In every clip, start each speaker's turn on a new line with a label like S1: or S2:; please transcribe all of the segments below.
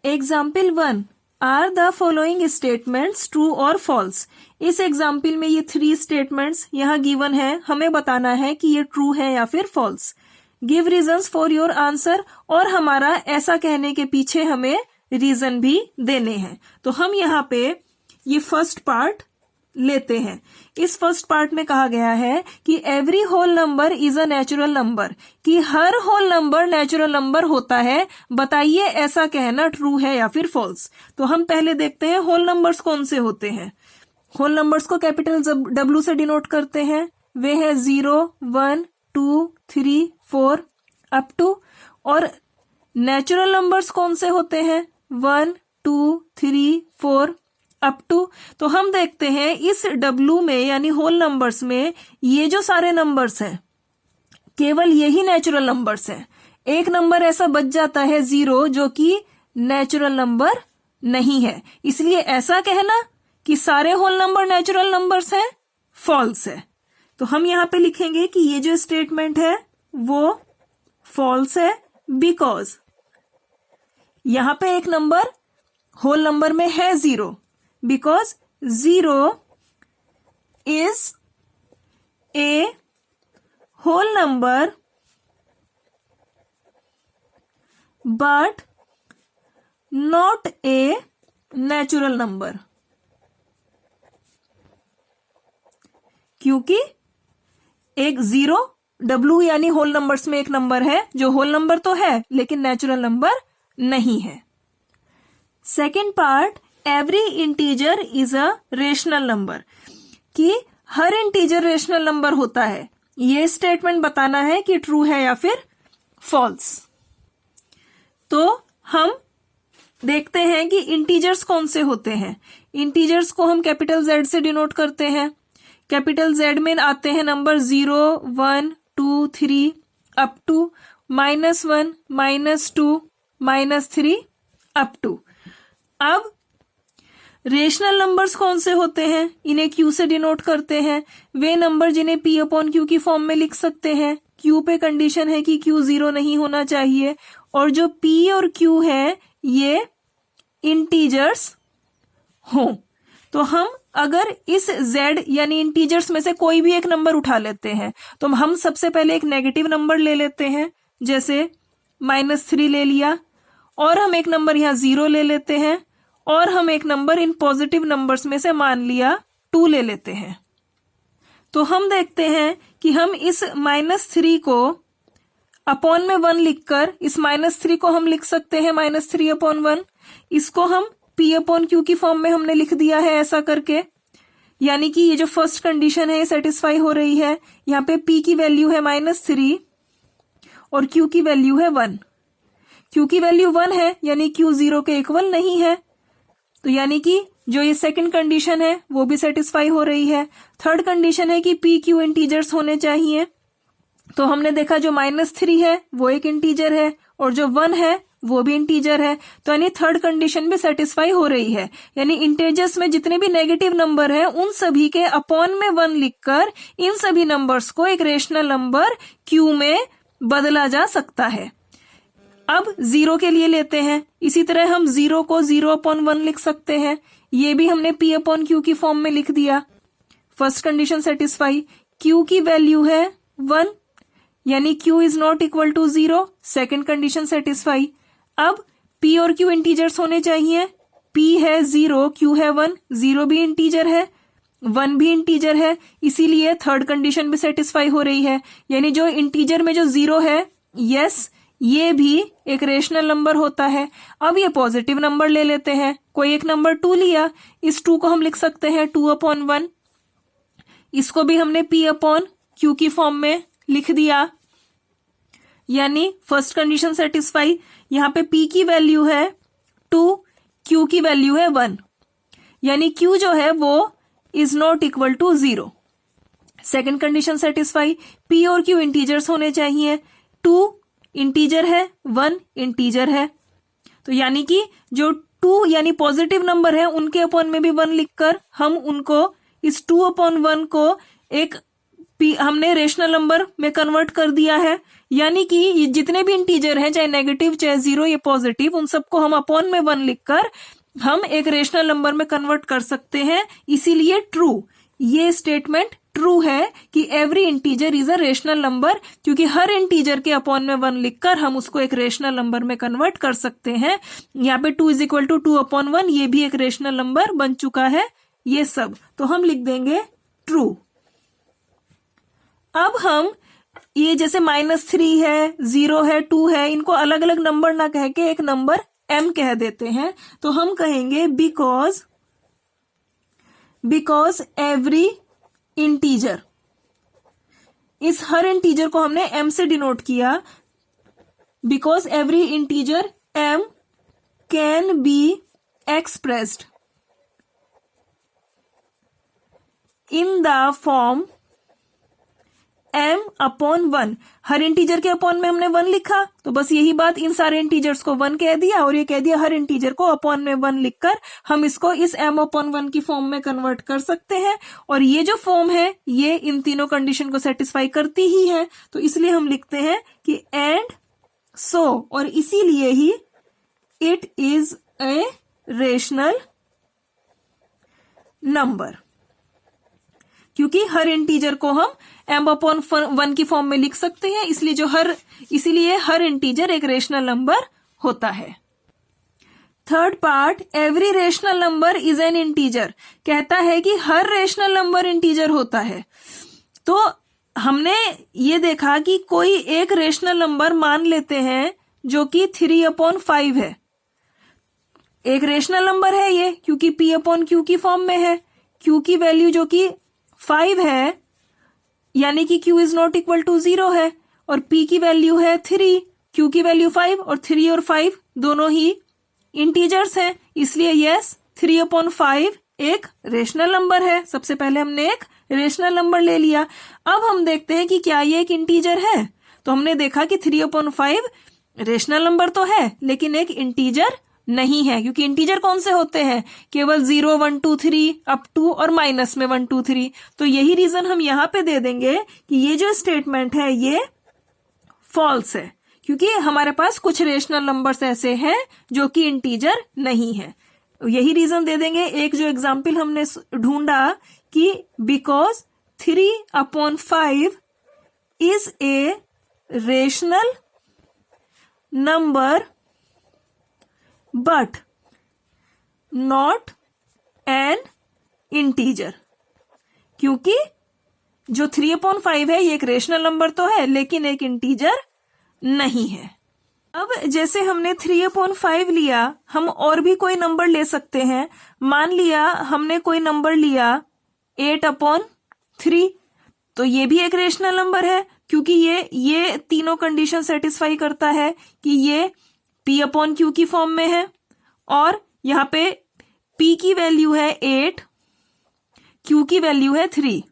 S1: Example 1, are the following statements true और false. इस example में ये 3 स्टेटमेंट्स यहाँ गिवन है, हमें बताना है कि ये ट्रू है या फिर false. Give reasons for your answer, और हमारा ऐसा कहने के पीछे हमें रीजन भी देने हैं। तो हम यहाँ पे ये फर्स्ट पार्ट लेते हैं। इस फर्स्ट पार्ट में कहा गया है कि every whole number is a natural number, कि हर होल नंबर नेचुरल नंबर होता है। बताइए ऐसा कहना ट्रू है या फिर फॉल्स। तो हम पहले देखते हैं होल नंबर्स कौन से होते हैं। होल नंबर्स को कैपिटल W से डिनोट करते हैं। वे है 0, 1, 2, 3, 4 अप टू। और नेचुरल नंबर्स कौन से होते हैं? 1, 2, 3, 4 अप टू। तो हम देखते हैं इस W में यानी होल नंबर्स में ये जो सारे नंबर्स हैं केवल यही नेचुरल नंबर्स हैं। एक नंबर ऐसा बच जाता है 0 जो कि नेचुरल नंबर नहीं है। इसलिए ऐसा कहना कि सारे होल नंबर नेचुरल नंबर्स हैं फॉल्स है। तो हम यहाँ पे लिखेंगे कि ये जो स्टेटमेंट है वो फॉल्स है, बिकॉज यहाँ पे एक नंबर होल नंबर में है 0, because 0 is a whole number but not a natural number। क्योंकि एक 0 W यानी होल नंबर्स में एक नंबर है जो होल नंबर तो है लेकिन नेचुरल नंबर नहीं है। Second part, every integer is a rational number, कि हर इंटीजर रेशनल नंबर होता है। ये स्टेटमेंट बताना है कि ट्रू है या फिर फॉल्स। तो हम देखते हैं कि इंटीजर्स कौन से होते हैं। इंटीजर्स को हम कैपिटल Z से डिनोट करते हैं। कैपिटल Z में आते हैं number 0, 1, 2, 3 up to -1, -2, -3 up to. अब रेशनल नंबर्स कौन से होते हैं? इन्हें Q से डिनोट करते हैं। वे नंबर जिन्हें P/Q की फॉर्म में लिख सकते हैं। Q पे कंडीशन है कि Q 0 नहीं होना चाहिए, और जो P और Q है ये इंटीजर्स हों। तो हम अगर इस Z यानी इंटीजर्स में से कोई भी एक नंबर उठा लेते हैं तो हम सबसे पहले एक नेगेटिव नंबर ले लेते हैं, जैसे -3 ले लिया, और हम एक नंबर यहाँ 0 ले लेते हैं, और हम एक नंबर इन पॉजिटिव नंबर्स में से मान लिया 2 ले लेते हैं। तो हम देखते हैं कि हम इस -3 को अपॉन में 1 लिखकर इस -3 को हम लिख सकते हैं -3/1। इसको हम P/Q की फॉर्म में हमने लिख दिया है ऐसा करके, यानी कि ये जो फर्स्ट कंडीशन है ये सेटिस्फाई हो रही है। यहाँ पे P की वैल्यू है -3 और Q की वैल्यू है 1। Q की वैल्यू 1 है यानी Q 0 के इक्वल नहीं है। तो यानी कि जो ये सेकंड कंडीशन है वो भी सेटिस्फाई हो रही है। थर्ड कंडीशन है कि P Q इंटीजर्स होने चाहिए। तो हमने देखा जो -3 है वो एक इंटीजर है और जो 1 है वो भी इंटीजर है। तो यानी थर्ड कंडीशन भी सेटिस्फाई हो रही है। यानी इंटीजर्स में जितने भी नेगेटिव नंबर हैं उन सभी के अपॉन में 1 लिखकर इन सभी नंबर्स को एक रेशनल नंबर Q में बदला जा सकता है। अब 0 के लिए लेते हैं। इसी तरह हम 0 को 0/1 लिख सकते हैं। ये भी हमने P/Q की फॉर्म में लिख दिया। First condition satisfy. Q की वैल्यू है 1 यानी Q is not equal to 0। Second condition satisfy. अब P और Q इंटीजर्स होने चाहिए। P है 0, Q है 1। 0 भी इंटीजर है, 1 भी इंटीजर है, इसीलिए थर्ड कंडीशन भी सेटिस्फाई हो रही है। यानी जो इंटीजर में जो 0 है, यस, ये भी एक रेशनल नंबर होता है। अब ये पॉजिटिव नंबर ले लेते हैं। कोई एक नंबर 2 लिया, इस 2 को हम लिख सकते हैं 2/1। इसको भी हमने P/Q की फॉर्म में लिख दिया, यानी फर्स्ट कंडीशन सेटिस्फाई। यहाँ पे P की वैल्यू है 2, Q की वैल्यू है 1, यानी Q जो है वो is not equal to 0। Second condition satisfy. P और Q इंटीजर्स होने चाहिए। 2 इंटीजर है, 1 इंटीजर है। तो यानी कि जो 2 यानी पॉजिटिव नंबर है उनके अपॉन में भी 1 लिखकर हम उनको इस 2/1 को एक हमने रेशनल नंबर में कन्वर्ट कर दिया है। यानी कि ये जितने भी इंटीजर हैं, चाहे नेगेटिव चाहे जीरो या पॉजिटिव, उन सबको हम अपॉन में 1 लिखकर हम एक रेशनल नंबर में कन्वर्ट कर सकते हैं। इसीलिए ट्रू, ये स्टेटमेंट ट्रू है कि every integer is a rational number, क्योंकि हर इंटीजर के अपॉन में 1 लिखकर हम उसको एक रेशनल नंबर में कन्वर्ट कर सकते हैं। यहाँ पे 2 = 2/1, ये भी एक रेशनल नंबर बन चुका है। ये सब तो हम लिख देंगे ट्रू। अब हम ये जैसे -3 है, 0 है, 2 है, इनको अलग अलग नंबर ना कह के एक नंबर m कह देते हैं। तो हम कहेंगे बिकॉज एवरी इंटीजर, इस हर इंटीजर को हमने m से डिनोट किया। Because every integer m can be expressed in the form m/1। Her integer के अपॉन में हमने 1 लिखा, तो बस यही बात, इन सारे इंटीजर्स को 1 कह दिया और ये कह दिया हर इंटीजर को अपॉन में 1 लिखकर हम इसको इस m/1 की फॉर्म में कन्वर्ट कर सकते हैं। और ये जो फॉर्म है ये इन तीनों कंडीशन को सेटिस्फाई करती ही है, तो इसलिए हम लिखते हैं कि एंड सो, और इसीलिए ही it is a rational number, क्योंकि हर इंटीजर को हम m/1 की फॉर्म में लिख सकते हैं, इसीलिए हर इंटीजर एक रेशनल नंबर होता है। Third part, every rational number is an integer, कहता है कि हर रेशनल नंबर इंटीजर होता है। तो हमने ये देखा कि कोई एक रेशनल नंबर मान लेते हैं जो कि 3/5 है। एक रेशनल नंबर है ये, क्योंकि p/q की फॉर्म में है। q की वैल्यू जो कि 5 है, यानी कि q is not equal to 0 है, और p की वैल्यू है 3, q की वैल्यू 5, और 3 और 5 दोनों ही इंटीजर्स हैं, इसलिए यस 3/5 एक रेशनल नंबर है। सबसे पहले हमने एक रेशनल नंबर ले लिया। अब हम देखते हैं कि क्या ये एक इंटीजर है। तो हमने देखा कि 3/5 रेशनल नंबर तो है, लेकिन एक इंटीजर नहीं है, क्योंकि इंटीजर कौन से होते हैं, केवल 0, 1, 2, 3 अप टू और माइनस में 1, 2, 3। तो यही रीजन हम यहां पे दे देंगे कि ये जो स्टेटमेंट है ये फॉल्स है, क्योंकि हमारे पास कुछ रेशनल नंबर्स ऐसे हैं जो कि इंटीजर नहीं है। यही रीजन दे देंगे। एक जो एग्जाम्पल हमने ढूंढा कि because 3/5 is a rational number but not an integer, क्योंकि जो 3/5 है ये एक रेशनल नंबर तो है, लेकिन एक इंटीजर नहीं है। अब जैसे हमने 3/5 लिया, हम और भी कोई नंबर ले सकते हैं। मान लिया हमने कोई नंबर लिया 8/3, तो ये भी एक रेशनल नंबर है, क्योंकि ये तीनों कंडीशन सेटिस्फाई करता है कि ये p/q की फॉर्म में है, और यहाँ पे p की वैल्यू है 8, q की वैल्यू है 3।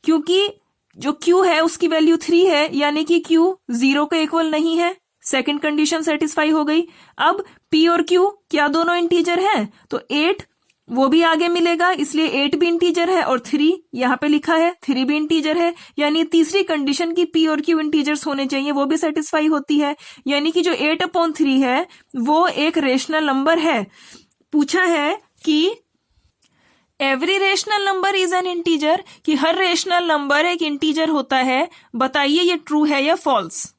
S1: क्योंकि जो q है उसकी वैल्यू 3 है, यानी कि q 0 के इक्वल नहीं है। सेकंड कंडीशन सेटिस्फाई हो गई। अब p और q क्या दोनों इंटीजर हैं, तो 8 वो भी आगे मिलेगा, इसलिए 8 भी इंटीजर है, और 3 यहाँ पे लिखा है 3 भी इंटीजर है। यानी तीसरी कंडीशन की p और q इंटीजर्स होने चाहिए, वो भी सेटिस्फाई होती है। यानी कि जो 8/3 है वो एक रेशनल नंबर है। पूछा है कि every rational number is an integer, कि हर रेशनल नंबर एक इंटीजर होता है, बताइए ये ट्रू है या फॉल्स।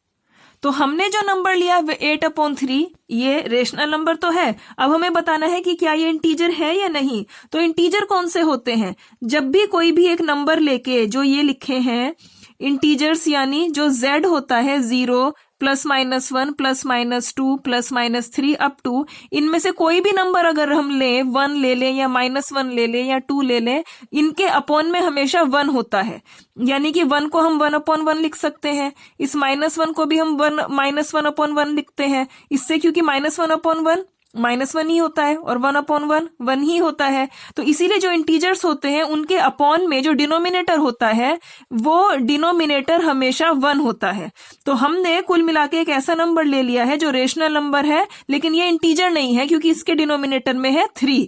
S1: तो हमने जो नंबर लिया 8/3 ये रेशनल नंबर तो है। अब हमें बताना है कि क्या ये इंटीजर है या नहीं। तो इंटीजर कौन से होते हैं, जब भी कोई भी एक नंबर लेके जो ये लिखे हैं इंटीजर्स, यानी जो z होता है 0 +-1 +-2 +-3 अप टू, इनमें से कोई भी नंबर अगर हम लें, 1 ले लें या -1 ले लें या 2 ले लें, इनके अपॉन में हमेशा 1 होता है। यानी कि 1 को हम 1/1 लिख सकते हैं, इस -1 को भी हम -1/1 लिखते हैं। इससे क्योंकि -1/1 -1 ही होता है और 1/1 1 ही होता है, तो इसीलिए जो इंटीजर्स होते हैं उनके अपॉन में जो डिनोमिनेटर होता है वो डिनोमिनेटर हमेशा 1 होता है। तो हमने कुल मिला के एक ऐसा नंबर ले लिया है जो रेशनल नंबर है, लेकिन ये इंटीजर नहीं है क्योंकि इसके डिनोमिनेटर में है 3,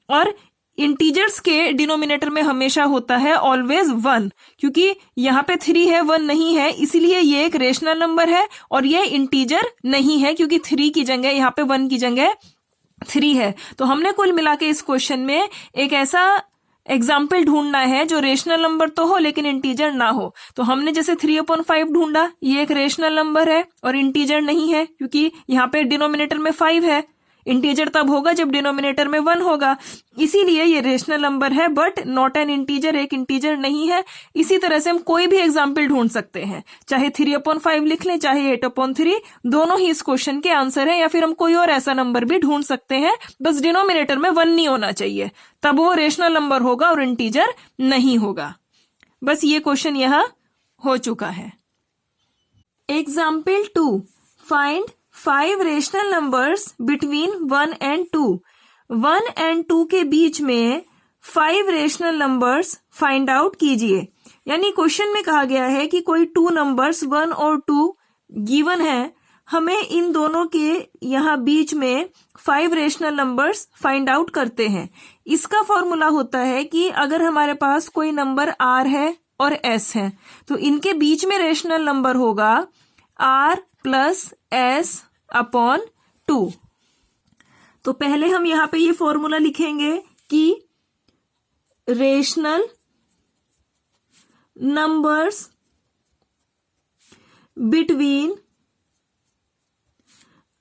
S1: और इंटीजर्स के डिनोमिनेटर में हमेशा होता है ऑलवेज 1, क्योंकि यहाँ पे 3 है 1 नहीं है, इसीलिए ये एक रेशनल नंबर है और ये इंटीजर नहीं है, क्योंकि 3 की जगह यहाँ पे 1 की जगह 3 है। तो हमने कुल मिला के इस क्वेश्चन में एक ऐसा एग्जाम्पल ढूंढना है जो रेशनल नंबर तो हो लेकिन इंटीजर ना हो। तो हमने जैसे 3/5 ढूंढा, ये एक रेशनल नंबर है और इंटीजर नहीं है, क्योंकि यहाँ पे डिनोमिनेटर में 5 है। इंटीजर तब होगा जब डिनोमिनेटर में 1 होगा, इसीलिए ये रेशनल नंबर है बट नॉट एन इंटीजर, एक इंटीजर नहीं है। इसी तरह से हम कोई भी एग्जाम्पल ढूंढ सकते हैं, चाहे 3/5 लिख लें चाहे 8/3, दोनों ही इस क्वेश्चन के आंसर है। या फिर हम कोई और ऐसा नंबर भी ढूंढ सकते हैं, बस डिनोमिनेटर में 1 नहीं होना चाहिए, तब वो रेशनल नंबर होगा और इंटीजर नहीं होगा। बस ये क्वेश्चन यहां हो चुका है। Example 2, find 5 rational numbers between 1 and 2। 1 and 2 के बीच में 5 रेशनल नंबर्स फाइंड आउट कीजिए। यानी क्वेश्चन में कहा गया है कि कोई 2 नंबर्स 1 और 2 गिवन है, हमें इन दोनों के यहाँ बीच में 5 रेशनल नंबर्स फाइंड आउट करते हैं। इसका फॉर्मूला होता है कि अगर हमारे पास कोई नंबर R है और S है, तो इनके बीच में रेशनल नंबर होगा R प्लस S अपॉन 2। तो पहले हम यहां पे ये फॉर्मूला लिखेंगे कि rational numbers between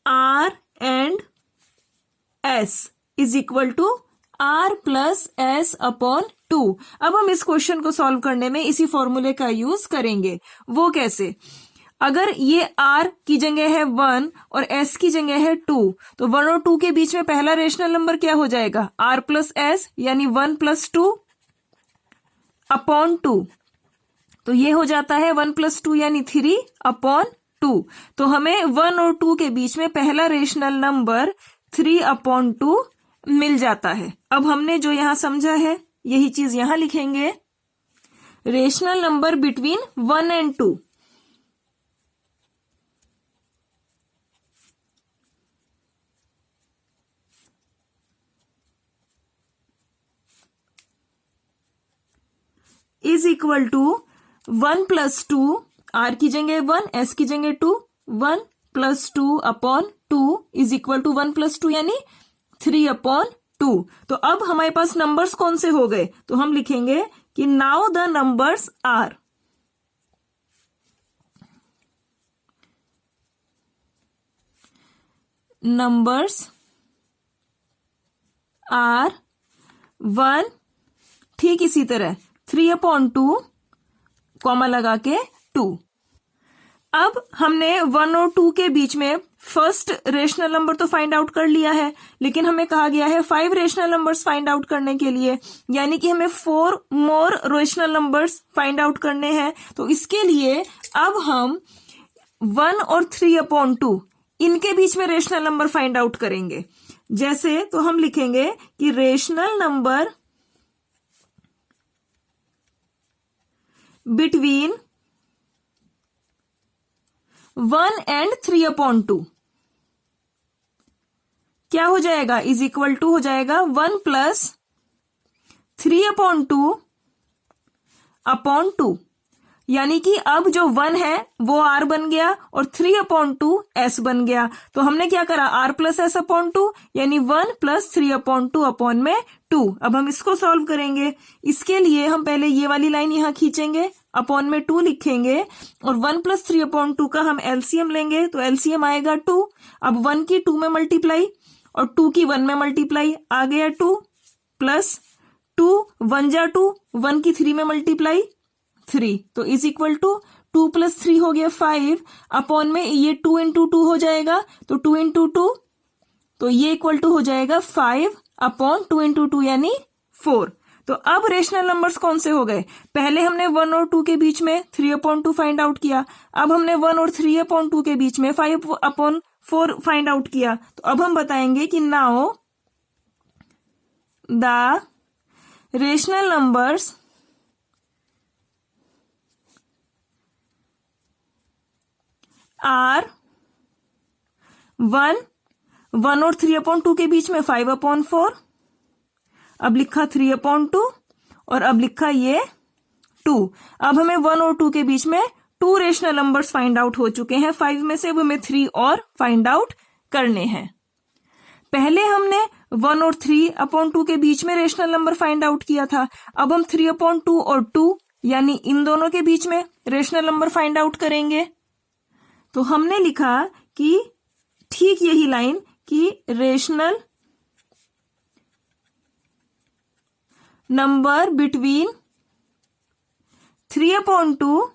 S1: R and S is equal to R plus S upon 2। अब हम इस क्वेश्चन को सॉल्व करने में इसी फॉर्मूले का यूज करेंगे। वो कैसे? अगर ये R की जगह है 1 और S की जगह है 2, तो 1 और 2 के बीच में पहला रेशनल नंबर क्या हो जाएगा? R प्लस S, यानी 1 प्लस 2 अपॉन 2। तो ये हो जाता है 1 प्लस 2 यानी 3 अपॉन 2। तो हमें 1 और 2 के बीच में पहला रेशनल नंबर 3 अपॉन 2 मिल जाता है। अब हमने जो यहां समझा है यही चीज यहां लिखेंगे, rational number between 1 and 2। Is equal to 1 plus 2, R की जगह 1, S की जगह 2, 1 plus 2 upon 2 is equal to 1 plus 2 यानी 3 अपॉन 2। तो अब हमारे पास नंबर्स कौन से हो गए? तो हम लिखेंगे कि now the numbers are, numbers are 1, ठीक इसी तरह 3 अपॉन 2 कॉमा लगा के 2। अब हमने 1 और 2 के बीच में फर्स्ट रेशनल नंबर तो फाइंड आउट कर लिया है, लेकिन हमें कहा गया है 5 रेशनल नंबर्स फाइंड आउट करने के लिए, यानी कि हमें 4 मोर रेशनल नंबर्स फाइंड आउट करने हैं। तो इसके लिए अब हम 1 और 3 अपॉन 2 इनके बीच में रेशनल नंबर फाइंड आउट करेंगे। जैसे तो हम लिखेंगे कि rational number between 1 and 3 upon 2 क्या हो जाएगा? इज इक्वल टू हो जाएगा 1 प्लस 3 अपॉन 2 अपॉन 2, यानी कि अब जो 1 है वो R बन गया और 3 अपॉन 2 S बन गया। तो हमने क्या करा? R प्लस S अपॉन 2 यानी 1 प्लस 3 अपॉन 2 अपॉन में 2। अब हम इसको सॉल्व करेंगे। इसके लिए हम पहले ये वाली लाइन यहां खींचेंगे, अपॉन में 2 लिखेंगे और 1 प्लस 3 अपॉन 2 का हम एलसीएम लेंगे, तो एलसीएम आएगा 2। अब 1 की 2 में मल्टीप्लाई और 2 की 1 में मल्टीप्लाई, आ गया 2 प्लस 2 1 जा 2, 1 की 3 में मल्टीप्लाई 3, तो इज इक्वल टू 2 प्लस 3 हो गया 5 अपॉन में ये 2 इंटू 2 हो जाएगा, तो 2 इंटू 2, तो ये इक्वल टू हो जाएगा 5 अपॉन 2 इंटू 2 यानी 4। तो अब रेशनल नंबर्स कौन से हो गए? पहले हमने 1 और 2 के बीच में 3 अपॉन 2 फाइंड आउट किया, अब हमने 1 और 3 अपॉन 2 के बीच में 5 अपॉन 4 फाइंड आउट किया। तो अब हम बताएंगे कि now the rational numbers are 1 और 3 अपॉन 2 के बीच में 5 अपॉन 4 अब लिखा 3/2 और अब लिखा ये 2। अब हमें 1 और 2 के बीच में 2 रेशनल नंबर्स फाइंड आउट हो चुके हैं 5 में से। अब हमें 3 और फाइंड आउट करने हैं। पहले हमने 1 और 3/2 के बीच में रेशनल नंबर फाइंड आउट किया था। अब हम 3/2 और 2 यानी इन दोनों के बीच में रेशनल नंबर फाइंड आउट करेंगे। तो हमने लिखा कि ठीक यही लाइन कि rational number between 3/2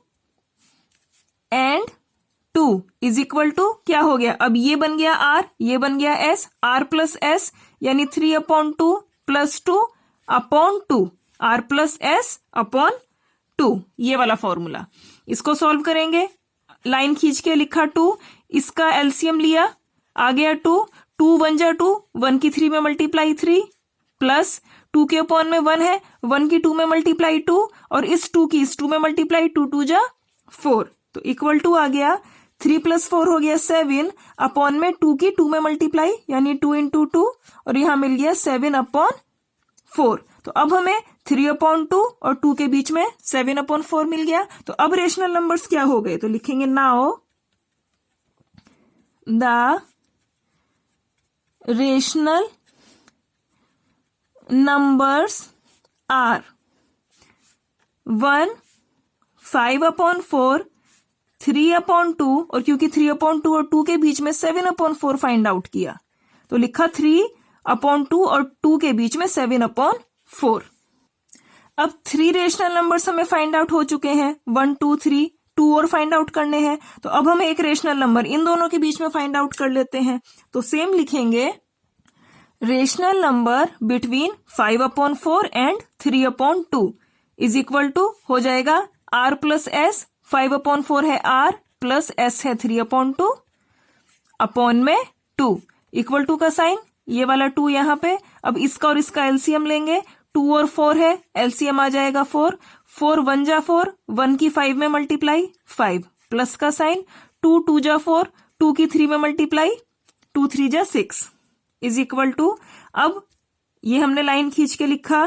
S1: and 2 is equal to क्या हो गया, अब ये बन गया R, ये बन गया S, R प्लस S यानी 3/2 plus 2/2 R plus S upon 2, ये वाला फॉर्मूला। इसको सॉल्व करेंगे, लाइन खींच के लिखा 2, इसका एलसीएम लिया, आ गया 2, 2 1 जा 2, 1 की 3 में मल्टीप्लाई 3 प्लस 2 के अपॉन में 1 है, 1 की 2 में मल्टीप्लाई 2 और इस 2 की इस 2 में मल्टीप्लाई 2 2 जा 4, तो इक्वल टू आ गया 3 प्लस 4 हो गया 7 अपॉन में 2 की 2 में मल्टीप्लाई यानी 2 इंटू 2 और यहां मिल गया 7/4। तो अब हमें 3/2 और 2 के बीच में 7/4 मिल गया। तो अब रेशनल नंबर्स क्या हो गए, तो लिखेंगे now the rational numbers are 1 5/4 3/2 और क्योंकि 3/2 और 2 के बीच में 7/4 फाइंड आउट किया तो लिखा 3/2 और 2 के बीच में 7/4। अब 3 रेशनल नंबर्स हमें फाइंड आउट हो चुके हैं, 1 2 3, 2 और फाइंड आउट करने हैं। तो अब हम एक रेशनल नंबर इन दोनों के बीच में फाइंड आउट कर लेते हैं। तो सेम लिखेंगे rational number between 5/4 and 3/2 is equal to हो जाएगा R प्लस S, 5/4 है R प्लस S है 3/2 अपॉन में 2 इक्वल टू का साइन, ये वाला 2 यहां पे। अब इसका और इसका एलसीएम लेंगे, 2 और 4 है, एलसीएम आ जाएगा 4, 4 1 जा 4, 1 की 5 में मल्टीप्लाई 5 प्लस का साइन, 2 2 जा 4, 2 की 3 में मल्टीप्लाई 2 3 जा 6 इज इक्वल टू, अब ये हमने लाइन खींच के लिखा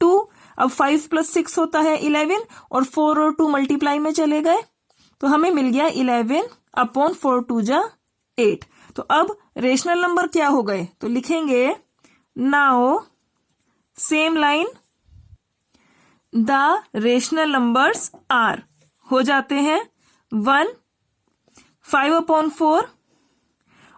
S1: 2, अब 5 प्लस 6 होता है 11 और 4 और 2 मल्टीप्लाई में चले गए तो हमें मिल गया 11/4 2 जा 8। तो अब रेशनल नंबर क्या हो गए, तो लिखेंगे now same line the rational numbers are हो जाते हैं 1 5/4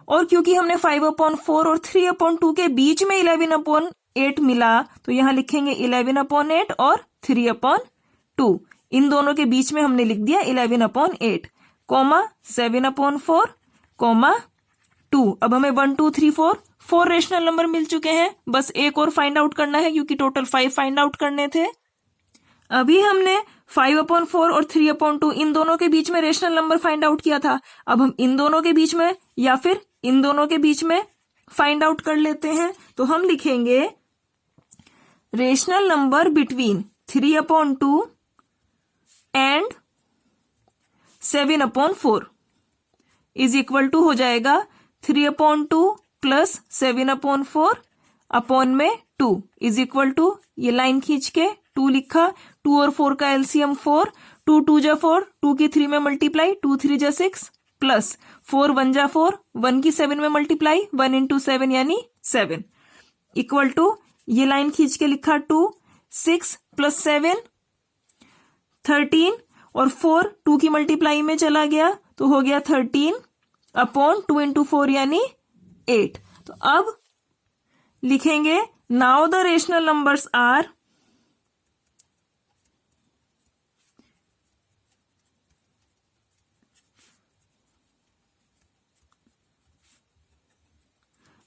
S1: और क्योंकि हमने 5/4 और 3/2 के बीच में 11/8 मिला तो यहां लिखेंगे 11/8 और 3/2, इन दोनों के बीच में हमने लिख दिया 11/8 कॉमा 7/4 कॉमा 2। अब हमें 1 2 3 4 रेशनल नंबर मिल चुके हैं, बस एक और फाइंड आउट करना है क्योंकि टोटल 5 फाइंड आउट करने थे। अभी हमने 5/4 और 3/2 इन दोनों के बीच में रेशनल नंबर फाइंड आउट किया था। अब हम इन दोनों के बीच में या फिर इन दोनों के बीच में फाइंड आउट कर लेते हैं। तो हम लिखेंगे rational number between 3/2 and 7/4 is equal to हो जाएगा 3/2 प्लस 7/4 अपॉन में 2 इज इक्वल टू, ये लाइन खींच के 2 लिखा, 2 और 4 का एलसीएम 4, 2 2 जा 4, 2 की 3 में मल्टीप्लाई 2 3 जा 6 प्लस 4 1 जा 4, 1 की 7 में मल्टीप्लाई 1 इंटू 7 यानी 7 इक्वल टू, ये लाइन खींच के लिखा 2 6 प्लस 7 13 और 4 2 की मल्टीप्लाई में चला गया तो हो गया 13 अपॉन 2 इंटू 4 यानी 8। तो अब लिखेंगे now the rational numbers are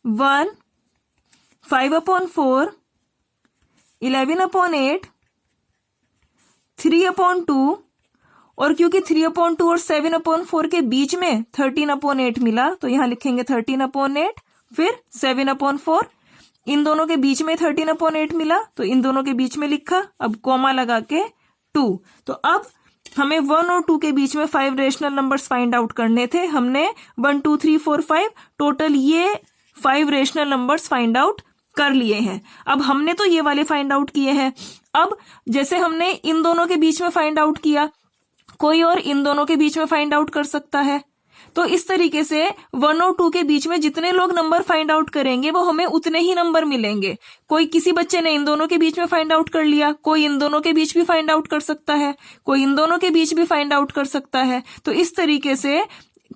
S1: 1 5/4 11/8 3/2 और क्योंकि 3/2 और 7/4 के बीच में 13/8 मिला तो यहां लिखेंगे 13/8 फिर 7/4, इन दोनों के बीच में 13/8 मिला तो इन दोनों के बीच में लिखा, अब कॉमा लगा के 2। तो अब हमें 1 और 2 के बीच में 5 रेशनल नंबर्स फाइंड आउट करने थे। हमने 1 2 3 4 5 टोटल ये 5 रेशनल नंबर्स फाइंड आउट कर लिए हैं। अब हमने तो ये वाले फाइंड आउट किए हैं। अब जैसे हमने इन दोनों के बीच में फाइंड आउट किया, कोई और इन दोनों के बीच में फाइंड आउट कर सकता है। तो इस तरीके से 1 और 2 के बीच में जितने लोग नंबर फाइंड आउट करेंगे वो हमें उतने ही नंबर मिलेंगे। कोई किसी बच्चे ने इन दोनों के बीच में फाइंड आउट कर लिया, कोई इन दोनों के बीच भी फाइंड आउट कर सकता है, कोई इन दोनों के बीच भी फाइंड आउट कर सकता है। तो इस तरीके से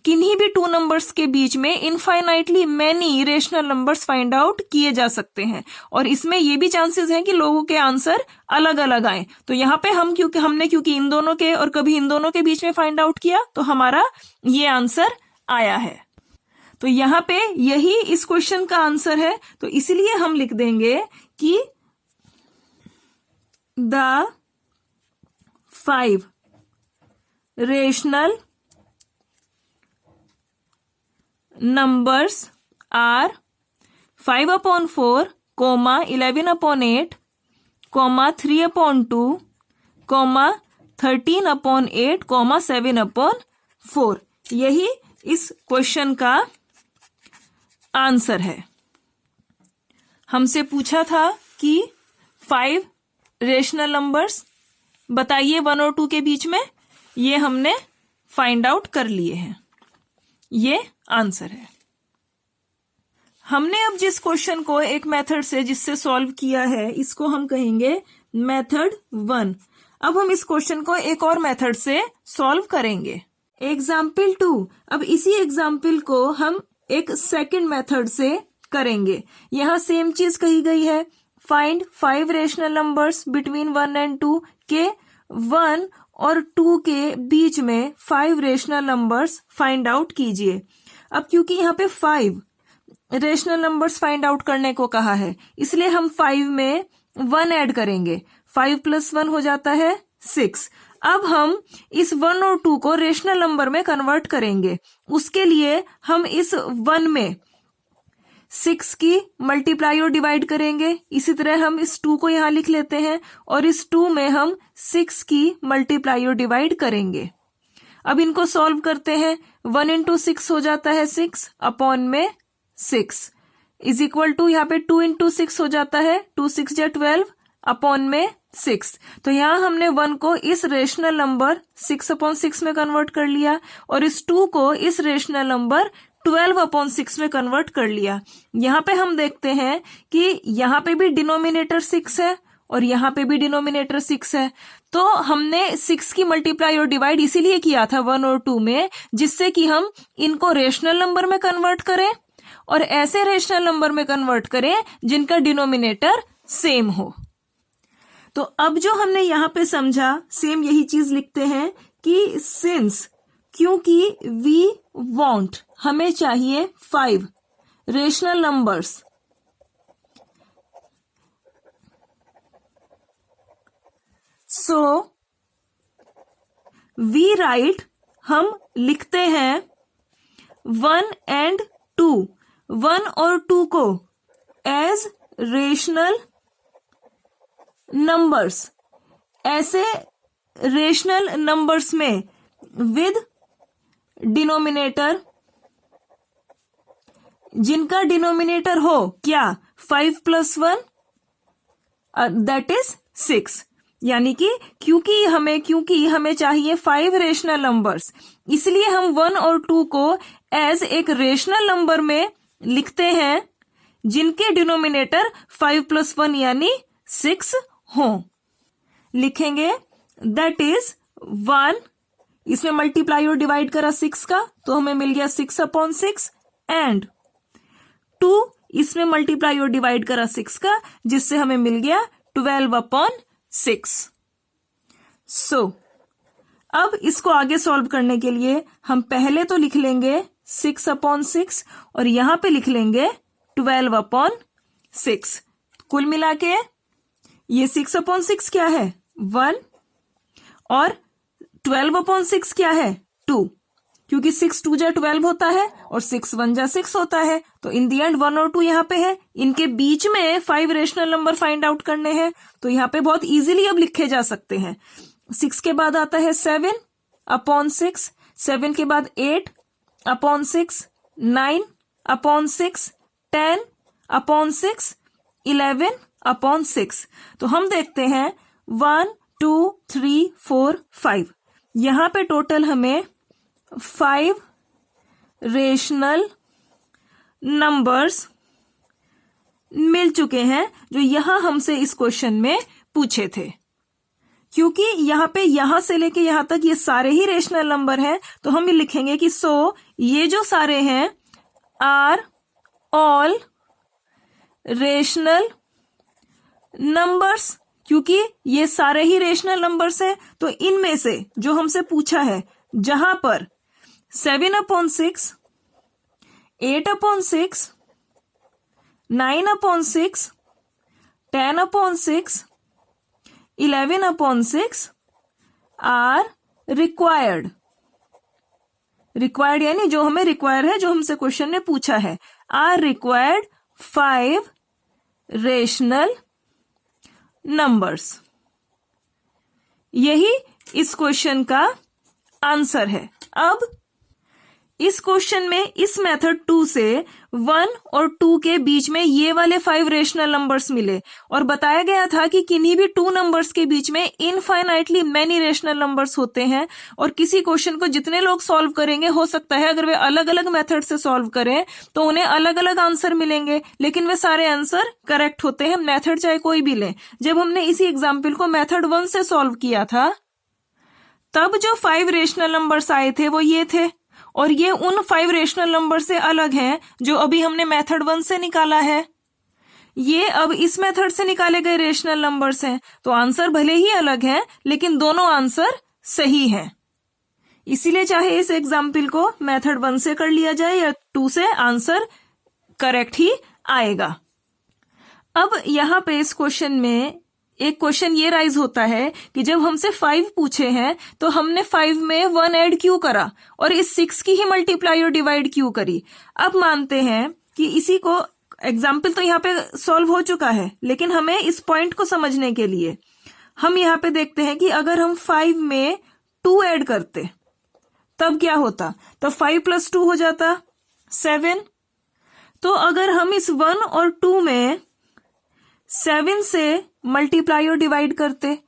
S1: किन्हीं भी 2 नंबर्स के बीच में infinitely many rational numbers find out किए जा सकते हैं। और इसमें ये भी चांसेस हैं कि लोगों के आंसर अलग अलग आए। तो यहाँ पे क्योंकि इन दोनों के और कभी इन दोनों के बीच में फाइंड आउट किया तो हमारा ये आंसर आया है। तो यहाँ पे यही इस क्वेश्चन का आंसर है। तो इसलिए हम लिख देंगे कि द 5 रेशनल numbers are 5/4, 11/8, 3/2, 13/8, 7/4। यही इस क्वेश्चन का आंसर है। हमसे पूछा था कि 5 रेशनल नंबर्स बताइए 1 और 2 के बीच में, ये हमने फाइंड आउट कर लिए हैं। ये आंसर है। हमने अब जिस क्वेश्चन को एक मेथड से जिससे सॉल्व किया है, इसको हम कहेंगे मेथड 1। अब हम इस क्वेश्चन को एक और मेथड से सॉल्व करेंगे, एग्जाम्पल 2। अब इसी एग्जाम्पल को हम एक सेकंड मेथड से करेंगे। यहां सेम चीज कही गई है, find 5 rational numbers between 1 and 2 के 1 और 2 के बीच में 5 रेशनल नंबर्स फाइंड आउट कीजिए। अब क्योंकि यहाँ पे 5 रेशनल नंबर्स फाइंड आउट करने को कहा है, इसलिए हम 5 में 1 ऐड करेंगे। 5 + 1 हो जाता है 6। अब हम इस 1 और 2 को रेशनल नंबर में कन्वर्ट करेंगे। उसके लिए हम इस 1 में 6 की मल्टीप्लाई और डिवाइड करेंगे। इसी तरह हम इस 2 को यहां लिख लेते हैं और इस 2 में हम 6 की मल्टीप्लाई और डिवाइड करेंगे। अब इनको सॉल्व करते हैं। 1 × 6 हो जाता है 6 अपॉन में 6 इज इक्वल टू यहाँ पे 2 × 6 हो जाता है 2 6 = 12 अपॉन में 6। तो यहाँ हमने 1 को इस रेशनल नंबर 6/6 में कन्वर्ट कर लिया और इस 2 को इस रेशनल नंबर 12/6 में कन्वर्ट कर लिया। यहाँ पे हम देखते हैं कि यहाँ पे भी डिनोमिनेटर 6 है और यहाँ पे भी डिनोमिनेटर 6 है। तो हमने 6 की मल्टीप्लाई और डिवाइड इसीलिए किया था 1 और 2 में, जिससे कि हम इनको रेशनल नंबर में कन्वर्ट करें और ऐसे रेशनल नंबर में कन्वर्ट करें जिनका डिनोमिनेटर सेम हो। तो अब जो हमने यहाँ पे समझा, सेम यही चीज लिखते हैं कि सिंस, क्योंकि वी वांट, हमें चाहिए 5 rational numbers, so we write, हम लिखते हैं 1 and 2, 1 और 2 को एज रेशनल नंबर्स, ऐसे रेशनल नंबर्स में विद डिनोमिनेटर, जिनका डिनोमिनेटर हो क्या 5 + 1 दैट इज 6। यानी कि क्योंकि हमें चाहिए 5 रेशनल नंबर्स, इसलिए हम 1 और 2 को एज एक रेशनल नंबर में लिखते हैं जिनके डिनोमिनेटर 5 + 1 यानी 6 हो। लिखेंगे दैट इज 1, इसमें मल्टीप्लाई और डिवाइड करा 6 का तो हमें मिल गया 6/6 एंड 2, इसमें मल्टीप्लाई और डिवाइड करा 6 का जिससे हमें मिल गया 12/6। सो अब इसको आगे सॉल्व करने के लिए हम पहले तो लिख लेंगे 6/6 और यहां पे लिख लेंगे 12/6। कुल मिला के ये 6/6 क्या है 1 और 12/6 क्या है 2, क्योंकि 6 2 = 12 होता है और 6 1 = 6 होता है। तो इन दी एंड 1 और 2 यहाँ पे है, इनके बीच में 5 रेशनल नंबर फाइंड आउट करने हैं। तो यहाँ पे बहुत इजीली अब लिखे जा सकते हैं। 6 के बाद आता है 7/6, 7 के बाद 8/6, 9/6, 10/6 11/6। तो हम देखते हैं 1 2 3 4 5, यहां पे टोटल हमें 5 रेशनल नंबर्स मिल चुके हैं जो यहां हमसे इस क्वेश्चन में पूछे थे। क्योंकि यहां पे यहां से लेके यहां तक ये सारे ही रेशनल नंबर हैं, तो हम ये लिखेंगे कि ये जो सारे हैं आर ऑल रेशनल नंबर्स। क्योंकि ये सारे ही रेशनल नंबर्स हैं, तो इनमें से जो हमसे पूछा है जहां पर 7/6, 8/6, 9/6, 10/6, 11/6 आर रिक्वायर्ड। रिक्वायर्ड यानी जो हमें रिक्वायर है, जो हमसे क्वेश्चन ने पूछा है, आर रिक्वायर्ड 5 रेशनल नंबर्स। यही इस क्वेश्चन का आंसर है। अब इस क्वेश्चन में इस मेथड 2 से 1 और 2 के बीच में ये वाले 5 रेशनल नंबर्स मिले और बताया गया था कि किन्हीं भी 2 नंबर्स के बीच में इनफाइनाइटली मैनी रेशनल नंबर्स होते हैं और किसी क्वेश्चन को जितने लोग सॉल्व करेंगे, हो सकता है अगर वे अलग अलग मेथड से सॉल्व करें तो उन्हें अलग अलग आंसर मिलेंगे, लेकिन वे सारे आंसर करेक्ट होते हैं, मेथड चाहे कोई भी लें। जब हमने इसी एग्जाम्पल को मेथड 1 से सॉल्व किया था तब जो 5 रेशनल नंबर्स आए थे वो ये थे, और ये उन 5 रेशनल नंबर से अलग हैं जो अभी हमने मेथड 1 से निकाला है। ये अब इस मेथड से निकाले गए रेशनल नंबर्स हैं, तो आंसर भले ही अलग है लेकिन दोनों आंसर सही हैं। इसीलिए चाहे इस एग्जाम्पल को मेथड 1 से कर लिया जाए या 2 से, आंसर करेक्ट ही आएगा। अब यहां पे इस क्वेश्चन में एक क्वेश्चन ये राइज होता है कि जब हमसे 5 पूछे हैं तो हमने 5 में 1 ऐड क्यों करा और इस 6 की ही मल्टीप्लाई और डिवाइड क्यों करी। अब मानते हैं कि इसी को एग्जाम्पल तो यहाँ पे सॉल्व हो चुका है, लेकिन हमें इस पॉइंट को समझने के लिए हम यहाँ पे देखते हैं कि अगर हम 5 में 2 ऐड करते तब क्या होता, तो 5 + 2 हो जाता 7। तो अगर हम इस 1 और 2 में 7 से मल्टीप्लाई और डिवाइड करते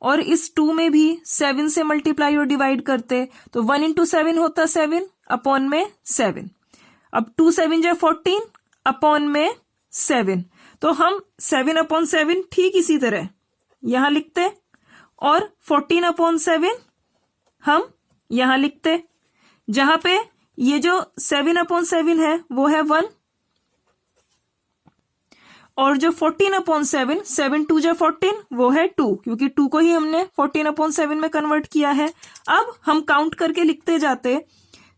S1: और इस 2 में भी 7 से मल्टीप्लाई और डिवाइड करते तो 1 × 7 होता 7 अपॉन में 7। अब 2 7 = 14 अपॉन में 7। तो हम 7/7 ठीक इसी तरह यहां लिखते और 14/7 हम यहां लिखते, जहां पे ये जो 7/7 है वो है 1 और जो 14/7 7 2 = 14 वो है 2, क्योंकि 2 को ही हमने 14/7 में कन्वर्ट किया है। अब हम काउंट करके लिखते जाते,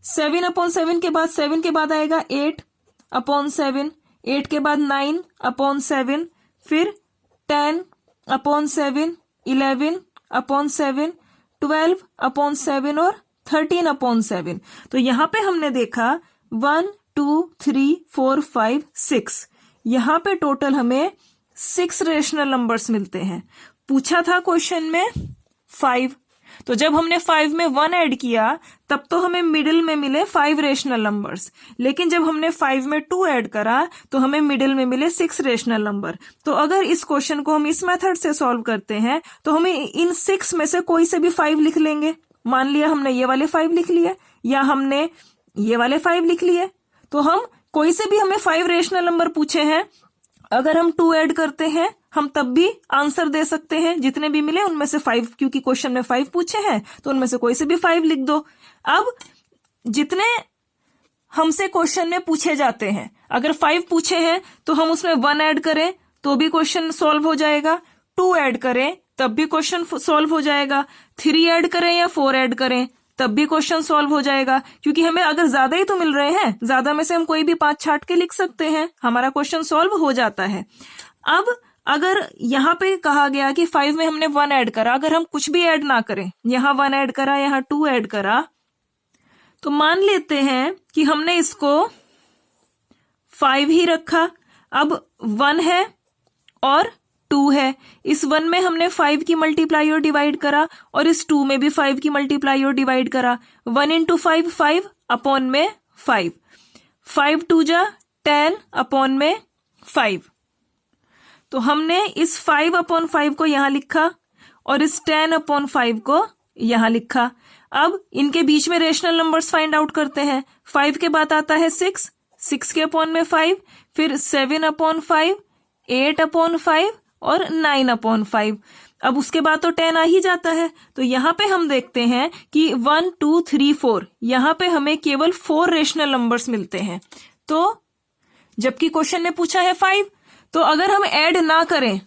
S1: 7/7 के बाद 7 के बाद आएगा 8/7, 8 के बाद 9/7, फिर 10/7, 11/7, 12/7 और 13/7। तो यहां पे हमने देखा 1 2 3 4 5 6, यहां पे टोटल हमें 6 रेशनल नंबर्स मिलते हैं। पूछा था क्वेश्चन में 5, तो जब हमने 5 में 1 ऐड किया तब तो हमें मिडिल में मिले 5 रेशनल नंबर्स, लेकिन जब हमने 5 में 2 ऐड करा तो हमें मिडिल में मिले 6 रेशनल नंबर। तो अगर इस क्वेश्चन को हम इस मेथड से सॉल्व करते हैं तो हमें इन 6 में से कोई से भी 5 लिख लेंगे। मान लिया हमने ये वाले 5 लिख लिए या हमने ये वाले 5 लिख लिए, तो हम कोई से भी हमें 5 रेशनल नंबर पूछे हैं, अगर हम 2 ऐड करते हैं हम तब भी आंसर दे सकते हैं, जितने भी मिले उनमें से 5, क्योंकि क्वेश्चन में 5 पूछे हैं तो उनमें से कोई से भी 5 लिख दो। अब जितने हमसे क्वेश्चन में पूछे जाते हैं, अगर 5 पूछे हैं तो हम उसमें 1 ऐड करें तो भी क्वेश्चन सॉल्व हो जाएगा, 2 ऐड करें तब भी क्वेश्चन सॉल्व हो जाएगा, 3 ऐड करें या 4 ऐड करें तब भी क्वेश्चन सॉल्व हो जाएगा, क्योंकि हमें अगर ज्यादा ही तो मिल रहे हैं, ज्यादा में से हम कोई भी 5 छाट के लिख सकते हैं, हमारा क्वेश्चन सॉल्व हो जाता है। अब अगर यहाँ पे कहा गया कि 5 में हमने 1 ऐड करा, अगर हम कुछ भी ऐड ना करें, यहाँ 1 ऐड करा, यहाँ 2 ऐड करा, तो मान लेते हैं कि हमने इसको 5 ही रखा। अब 1 है और 2 है, इस 1 में हमने 5 की मल्टीप्लाई और डिवाइड करा और इस 2 में भी 5 की मल्टीप्लाई और डिवाइड करा। 1 × 5 5 अपॉन में 5, 5 2 = 10 अपॉन में 5। तो हमने इस 5/5 को यहां लिखा और इस 10/5 को यहां लिखा। अब इनके बीच में रेशनल नंबर्स फाइंड आउट करते हैं। 5 के बाद आता है 6, 6 के अपॉन में 5, फिर 7/5, 8/5 और 9/5। अब उसके बाद तो 10 आ ही जाता है। तो यहां पे हम देखते हैं कि 1, 2, 3, 4 यहां पे हमें केवल 4 रेशनल नंबर्स मिलते हैं। तो जबकि क्वेश्चन में पूछा है 5, तो अगर हम ऐड ना करें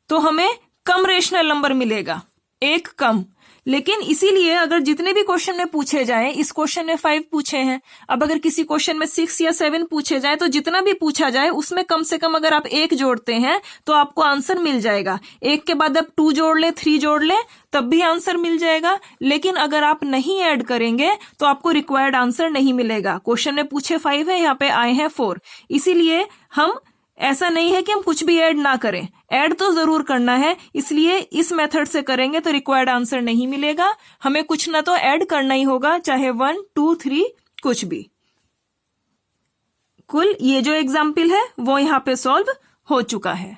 S1: तो हमें कम रेशनल नंबर मिलेगा, एक कम। लेकिन इसीलिए अगर जितने भी क्वेश्चन में पूछे जाएं, इस क्वेश्चन में 5 पूछे हैं, अब अगर किसी क्वेश्चन में 6 या 7 पूछे जाए तो जितना भी पूछा जाए उसमें कम से कम अगर आप 1 जोड़ते हैं तो आपको आंसर मिल जाएगा। 1 के बाद आप 2 जोड़ ले, 3 जोड़ ले, तब भी आंसर मिल जाएगा। लेकिन अगर आप नहीं ऐड करेंगे तो आपको रिक्वायर्ड आंसर नहीं मिलेगा। क्वेश्चन में पूछे 5 है, यहाँ पे आए हैं 4। इसीलिए हम ऐसा नहीं है कि हम कुछ भी ऐड ना करें, ऐड तो जरूर करना है। इसलिए इस मेथड से करेंगे तो रिक्वायर्ड आंसर नहीं मिलेगा, हमें कुछ ना तो ऐड करना ही होगा, चाहे 1, 2, 3 कुछ भी। कुल ये जो एग्जाम्पल है वो यहाँ पे सॉल्व हो चुका है।